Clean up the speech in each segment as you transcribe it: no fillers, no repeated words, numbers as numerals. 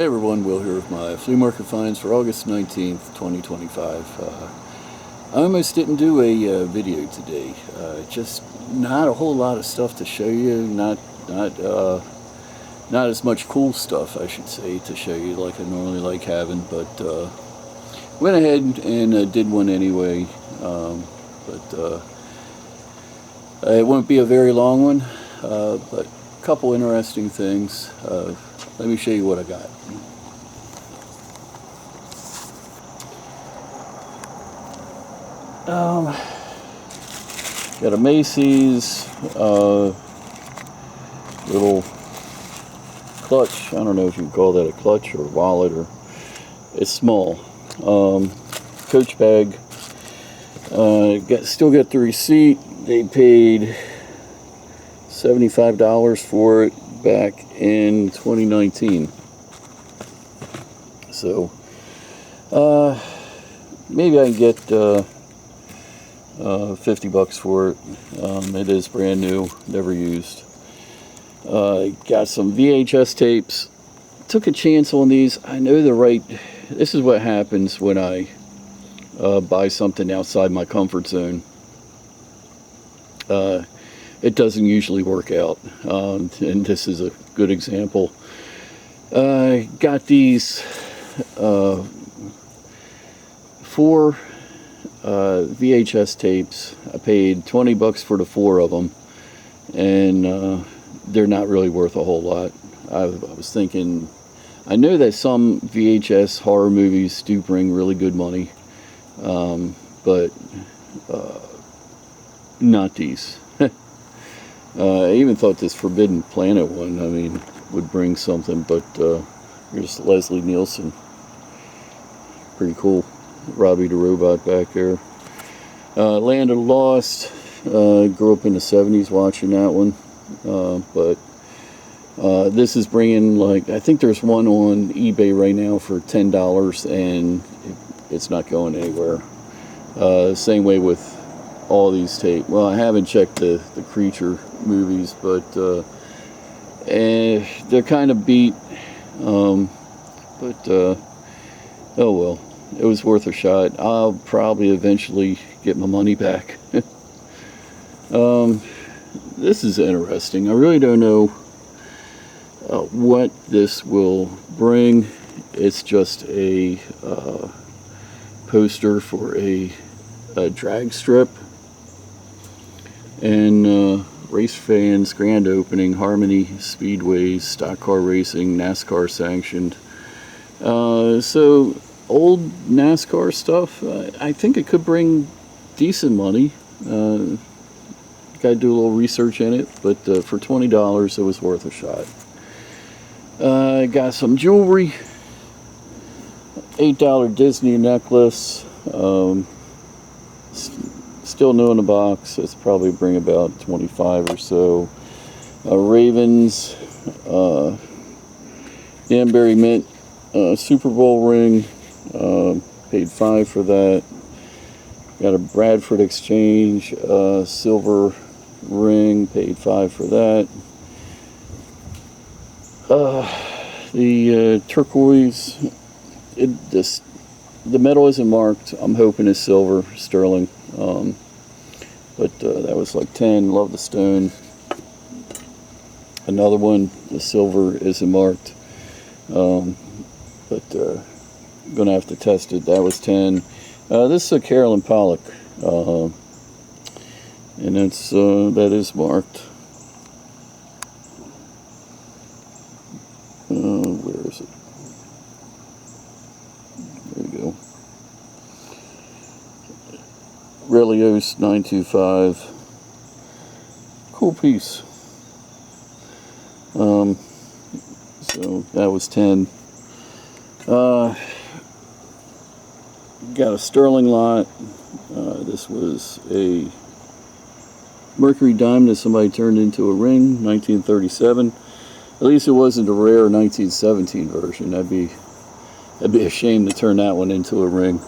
Hey everyone, Will here with my flea market finds for August 19th, 2025. I almost didn't do a video today. Just not a whole lot of stuff to show you. Not as much cool stuff, I should say, to show you like I normally like having. But went ahead and did one anyway. But it won't be a very long one. But a couple interesting things. Let me show you what I got. Got a Macy's little clutch. I don't know if you can call that a clutch or a wallet, or it's small. Coach bag. Still got the receipt. They paid $75 for it back in 2019. So maybe I can get $50 for it. It is brand new, never used. Got some VHS tapes. Took a chance on these. I know the right. This is what happens when I buy something outside my comfort zone. It doesn't usually work out, and this is a good example. Got these 4 VHS tapes. I paid $20 for the 4 of them, and they're not really worth a whole lot. I was thinking, I know that some VHS horror movies do bring really good money, but not these. I even thought this Forbidden Planet one, I mean, would bring something, but here's Leslie Nielsen. Pretty cool. Robbie the Robot back there. Land of the Lost. Grew up in the 70s watching that one. But this is bringing, like, I think there's one on eBay right now for $10, and it's not going anywhere. Same way with all these tapes. Well, I haven't checked the Creature movies, but they're kind of beat. But oh well. It was worth a shot. I'll probably eventually get my money back. This is interesting. I really don't know what this will bring. It's just a poster for a drag strip. And race fans, grand opening, Harmony Speedways, stock car racing, NASCAR sanctioned. So old NASCAR stuff, I think it could bring decent money. Gotta do a little research in it, but for $20 it was worth a shot. Got some jewelry, $8 Disney necklace, still new in the box. It's probably bring about 25 or so. Ravens, Danbury Mint Super Bowl ring. Paid $5 for that. Got a Bradford Exchange silver ring. Paid $5 for that. The turquoise. The metal isn't marked. I'm hoping it's silver, sterling. But that was like 10. Love the stone. Another one. The silver isn't marked. But I'm gonna have to test it. That was 10. This is a Carolyn Pollock, and it's that is marked. Where is it? There you go. Relios 925. Cool piece. So that was 10. Got a sterling lot. This was a Mercury diamond that somebody turned into a ring, 1937. At least it wasn't a rare 1917 version. That'd be a shame to turn that one into a ring.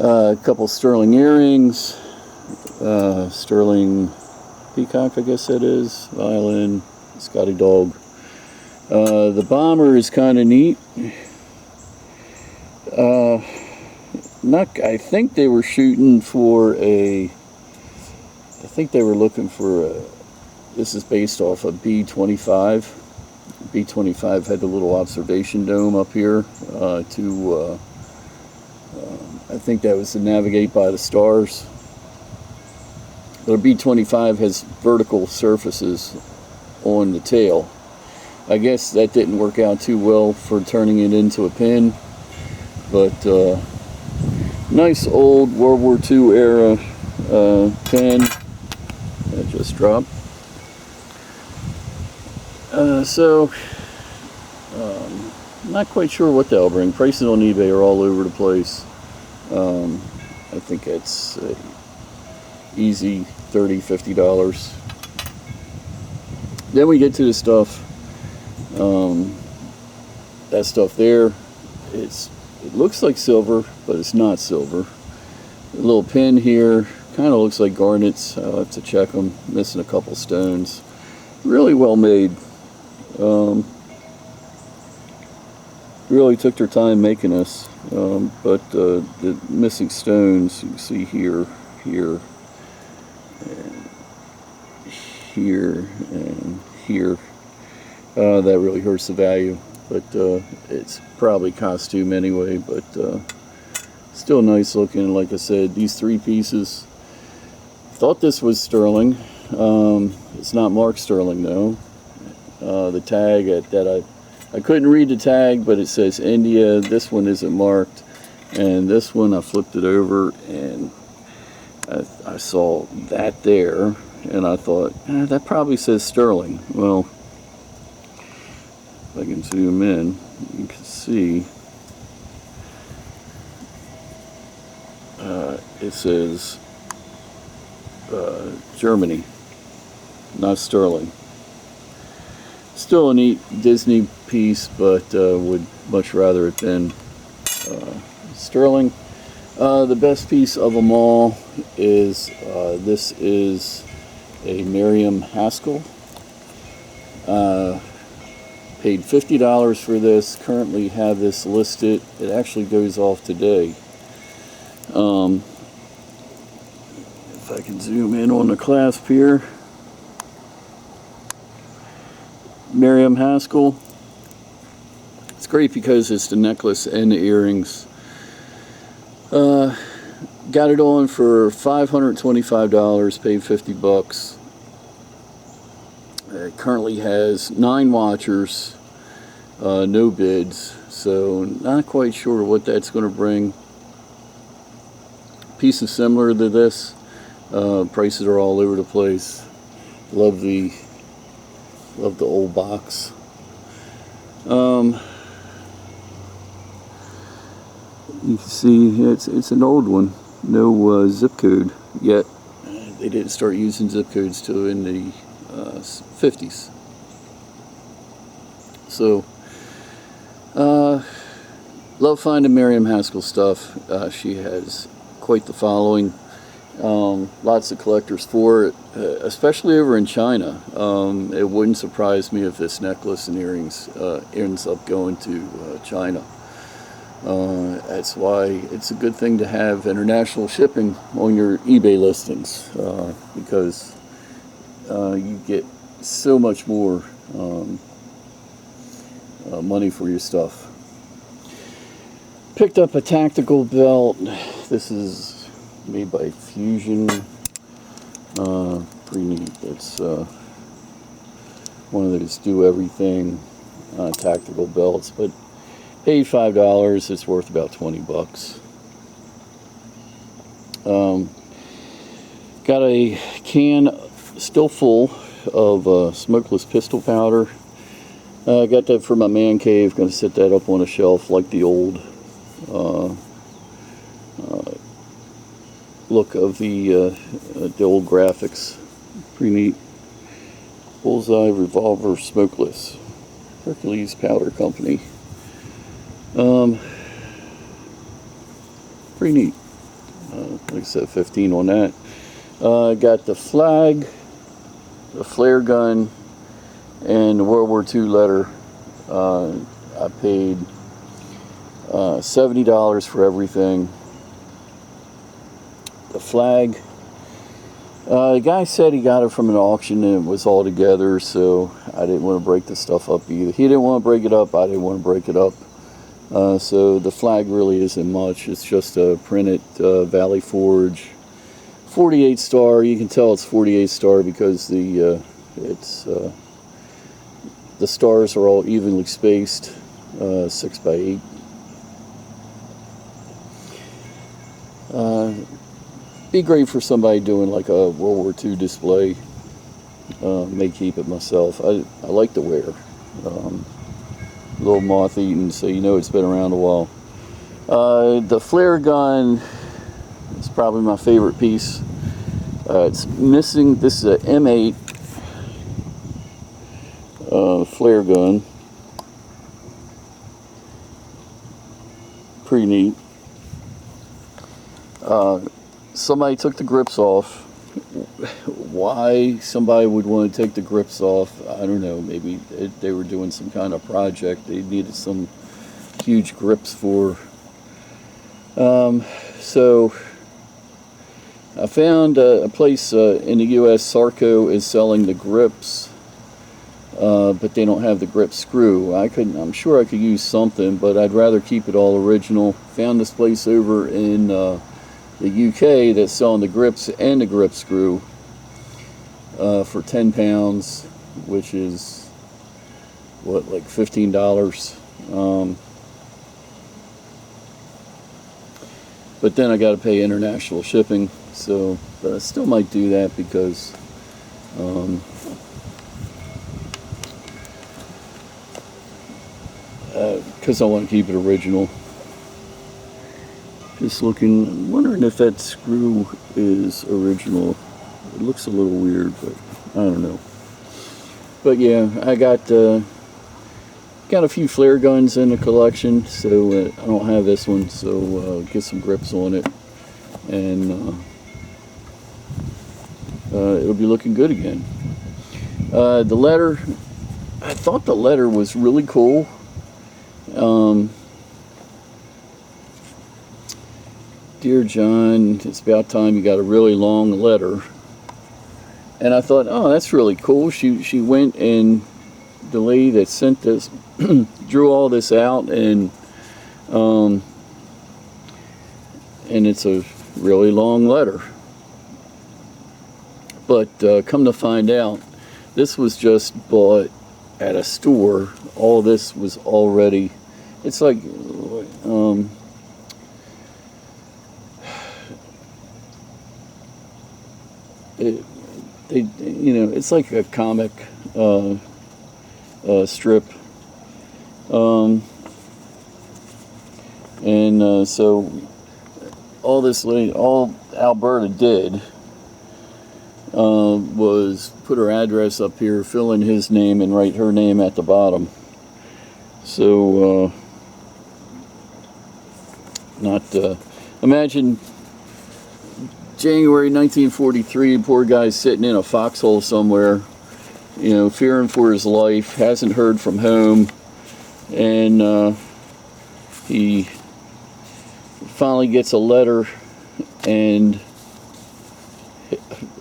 A couple sterling earrings, sterling peacock, I guess that is, violin, Scotty Dog. The bomber is kind of neat. I think they were shooting for a. I think they were looking for a. This is based off a B-25. B-25 had the little observation dome up here I think that was to navigate by the stars. But a B-25 has vertical surfaces on the tail. I guess that didn't work out too well for turning it into a pin, but nice old World War II era pin that just dropped. Not quite sure what they'll bring. Prices on eBay are all over the place. I think it's easy $30–50. Then we get to the stuff. That stuff there, it looks like silver, but it's not silver. A little pin here, kind of looks like garnets. I'll have to check them. Missing a couple stones. Really well made. Really took their time making this, but the missing stones you can see here, and here, and here. That really hurts the value, but it's probably costume anyway. But still nice looking. Like I said, these three pieces. Thought this was sterling. It's not marked sterling though. The tag that I couldn't read the tag, but it says India. This one isn't marked, and this one I flipped it over and I saw that there, and I thought that probably says sterling. Well, if I can zoom in, you can see it says Germany, not sterling. Still a neat Disney piece, but would much rather it been sterling. The best piece of them all is this is a Mariam Haskell. Paid $50 for this. Currently have this listed. It actually goes off today. If I can zoom in on the clasp here. Mariam Haskell. It's great because it's the necklace and the earrings. Got it on for $525, paid $50. It currently has 9 watchers, no bids, so not quite sure what that's going to bring. Pieces similar to this, prices are all over the place. Love the old box. You can see it's an old one. No zip code yet. They didn't start using zip codes till in the 50s. So, love finding Mariam Haskell stuff. She has quite the following. Lots of collectors for it, especially over in China. It wouldn't surprise me if this necklace and earrings ends up going to China. That's why it's a good thing to have international shipping on your eBay listings, because you get so much more money for your stuff. Picked up a tactical belt. This is made by Fusion. Pretty neat. It's one of those do everything tactical belts, but paid $5. It's worth about $20. Got a can still full of smokeless pistol powder. Got that for my man cave. Going to set that up on a shelf like the old look of the old graphics. Pretty neat. Bullseye revolver smokeless. Hercules Powder Company. Pretty neat. Like I said, 15 on that. Got the flag, the flare gun, and the World War II letter I paid $70 for everything. The flag, the guy said he got it from an auction and it was all together, so I didn't want to break the stuff up either. He didn't want to break it up, I didn't want to break it up. So the flag really isn't much. It's just a printed Valley Forge 48 star. You can tell it's 48 star because the stars are all evenly spaced, 6 by 8. Be great for somebody doing like a World War II display. May keep it myself. I like to wear. A little moth-eaten, so you know it's been around a while. The flare gun is probably my favorite piece. It's missing. This is a M8 flare gun. Pretty neat. Somebody took the grips off. Why somebody would want to take the grips off, I don't know. Maybe they were doing some kind of project. They needed some huge grips for. So I found a place in the U.S. Sarco is selling the grips, but they don't have the grip screw. I'm sure I could use something, but I'd rather keep it all original. Found this place over in the UK that's selling the grips and the grip screw for 10 pounds, which is what, like $15. But then I got to pay international shipping, so but I still might do that because I want to keep it original. Just looking, wondering if that screw is original. It looks a little weird, but I don't know. But yeah, I got a few flare guns in the collection, so I don't have this one, so get some grips on it, and it'll be looking good again. The letter, I thought the letter was really cool. Dear John, it's about time you got a really long letter. And I thought, oh, that's really cool. She went, and the lady that sent this drew all this out, and it's a really long letter. But come to find out, this was just bought at a store. All this was already, it's like it's like a comic strip, so all Alberta did was put her address up here, fill in his name, and write her name at the bottom. So imagine January 1943, poor guy's sitting in a foxhole somewhere, fearing for his life, hasn't heard from home, and he finally gets a letter, and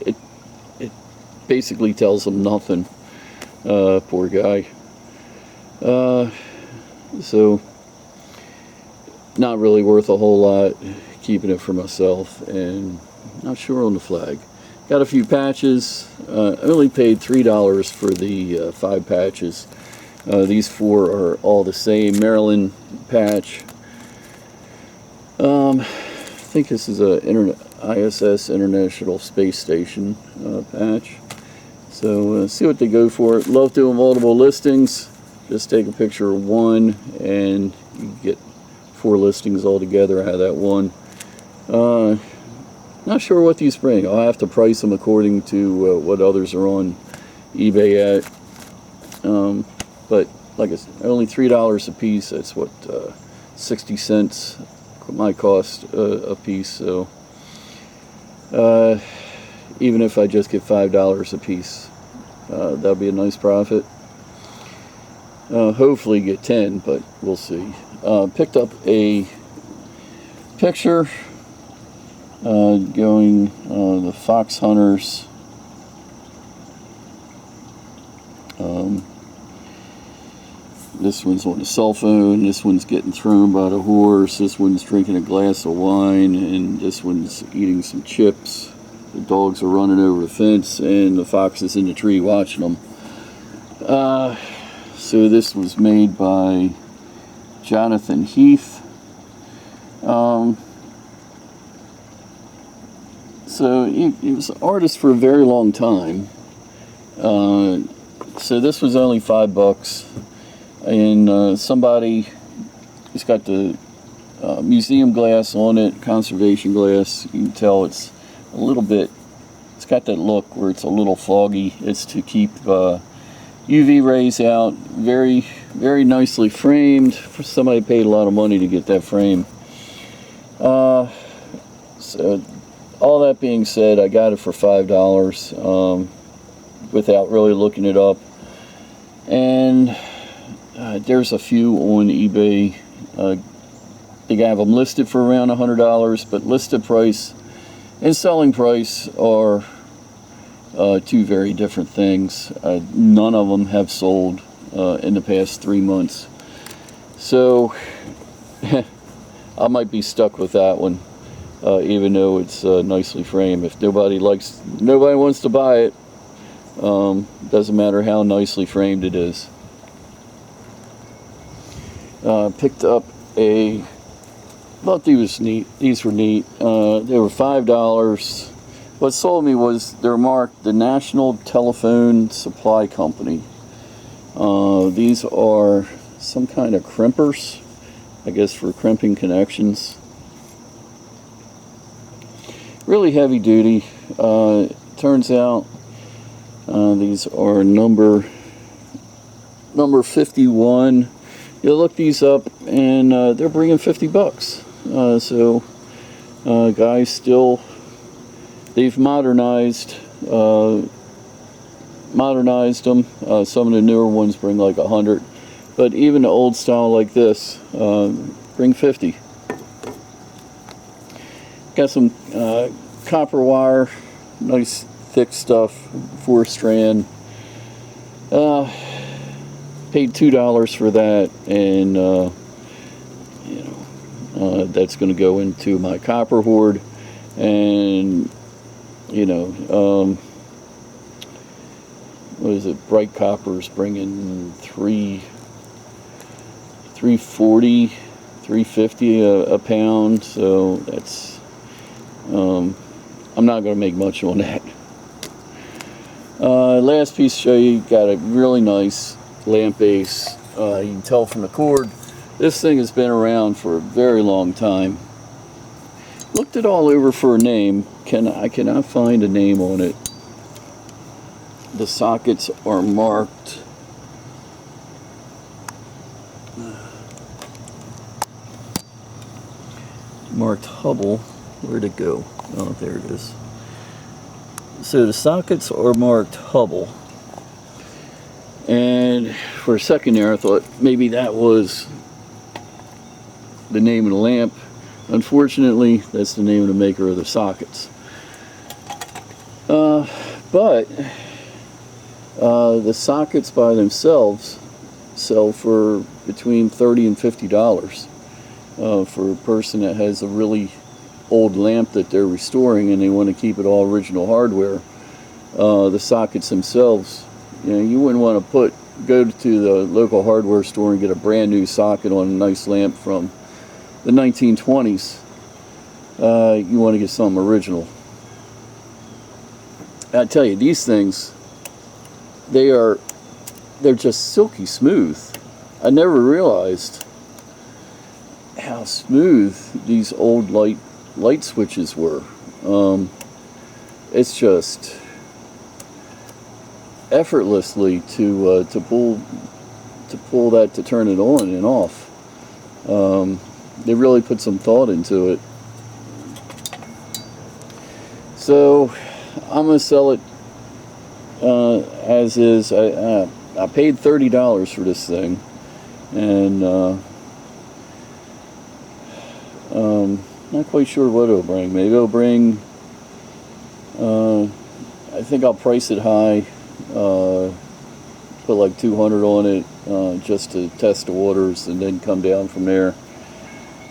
it basically tells him nothing. Poor guy. So not really worth a whole lot, keeping it for myself, and not sure on the flag. Got a few patches. I only paid $3 for the 5 patches. These 4 are all the same. Maryland patch. I think this is a ISS International Space Station patch. So see what they go for. Love doing multiple listings. Just take a picture of one, and you get 4 listings all together out of that one. Not sure what these bring. I'll have to price them according to what others are on eBay at. But like I said, only $3 a piece. That's what 60 cents might cost a piece. So even if I just get $5 a piece, that'll be a nice profit. Hopefully get 10, but we'll see. Picked up a picture going the fox hunters. This one's on a cell phone, this one's getting thrown by the horse, this one's drinking a glass of wine, and this one's eating some chips. The dogs are running over the fence, and the fox is in the tree watching them. So this was made by Jonathan Heath. So he was an artist for a very long time. So this was only $5, and somebody, it's got the museum glass on it, conservation glass. You can tell it's a little bit, it's got that look where it's a little foggy. It's to keep UV rays out. Very, very nicely framed. For somebody paid a lot of money to get that frame. So all that being said, I got it for $5 without really looking it up. And there's a few on eBay. They have them listed for around $100, but listed price and selling price are two very different things. None of them have sold in the past 3 months. So I might be stuck with that one, even though it's nicely framed. If nobody wants to buy it, doesn't matter how nicely framed it is. Picked up thought these were neat. They were $5. What sold me was they're marked the National Telephone Supply Company. These are some kind of crimpers, I guess, for crimping connections. Really heavy duty. Turns out these are number 51. You look these up, and they're bringing $50. So guys, still, they've modernized them. Some of the newer ones bring like 100, but even the old style like this bring 50. Got some copper wire, nice thick stuff, 4-strand. Paid $2 for that, and that's going to go into my copper hoard. And what is it? Bright Copper's bringing $3.40, $3.50 a pound. So that's I'm not going to make much on that. Last piece to show you, got a really nice lamp base. You can tell from the cord, this thing has been around for a very long time. Looked it all over for a name. I cannot find a name on it. The sockets are marked. Marked Hubble. Where'd it go? Oh, there it is. So the sockets are marked Hubble. And for a second there, I thought maybe that was the name of the lamp. Unfortunately, that's the name of the maker of the sockets. But the sockets by themselves sell for between $30 and $50 for a person that has a really old lamp that they're restoring and they want to keep it all original hardware. The sockets themselves, you wouldn't want to go to the local hardware store and get a brand new socket on a nice lamp from the 1920s. You want to get something original. I tell you, these things, they're just silky smooth. I never realized how smooth these old light switches were. It's just effortlessly to pull that, to turn it on and off. They really put some thought into it. So I'm gonna sell it as is. I I paid $30 for this thing, and not quite sure what it'll bring. Maybe it'll bring, I think I'll price it high, put like 200 on it, just to test the waters, and then come down from there.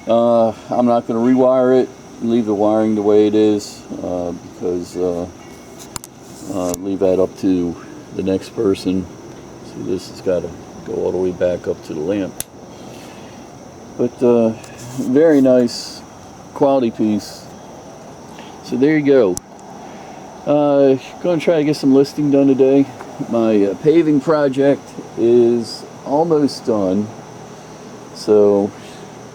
I'm not going to rewire it, leave the wiring the way it is, because leave that up to the next person. See, this has got to go all the way back up to the lamp. But very nice quality piece. So there you go. Going to try to get some listing done today. My paving project is almost done, so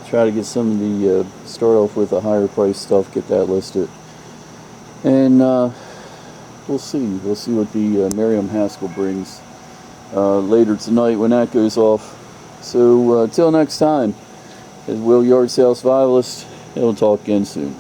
try to get some of the start off with the higher price stuff, get that listed, and we'll see what the Mariam Haskell brings later tonight when that goes off. So till next time, as Will Yard Sales Survivalist, and we'll talk again soon.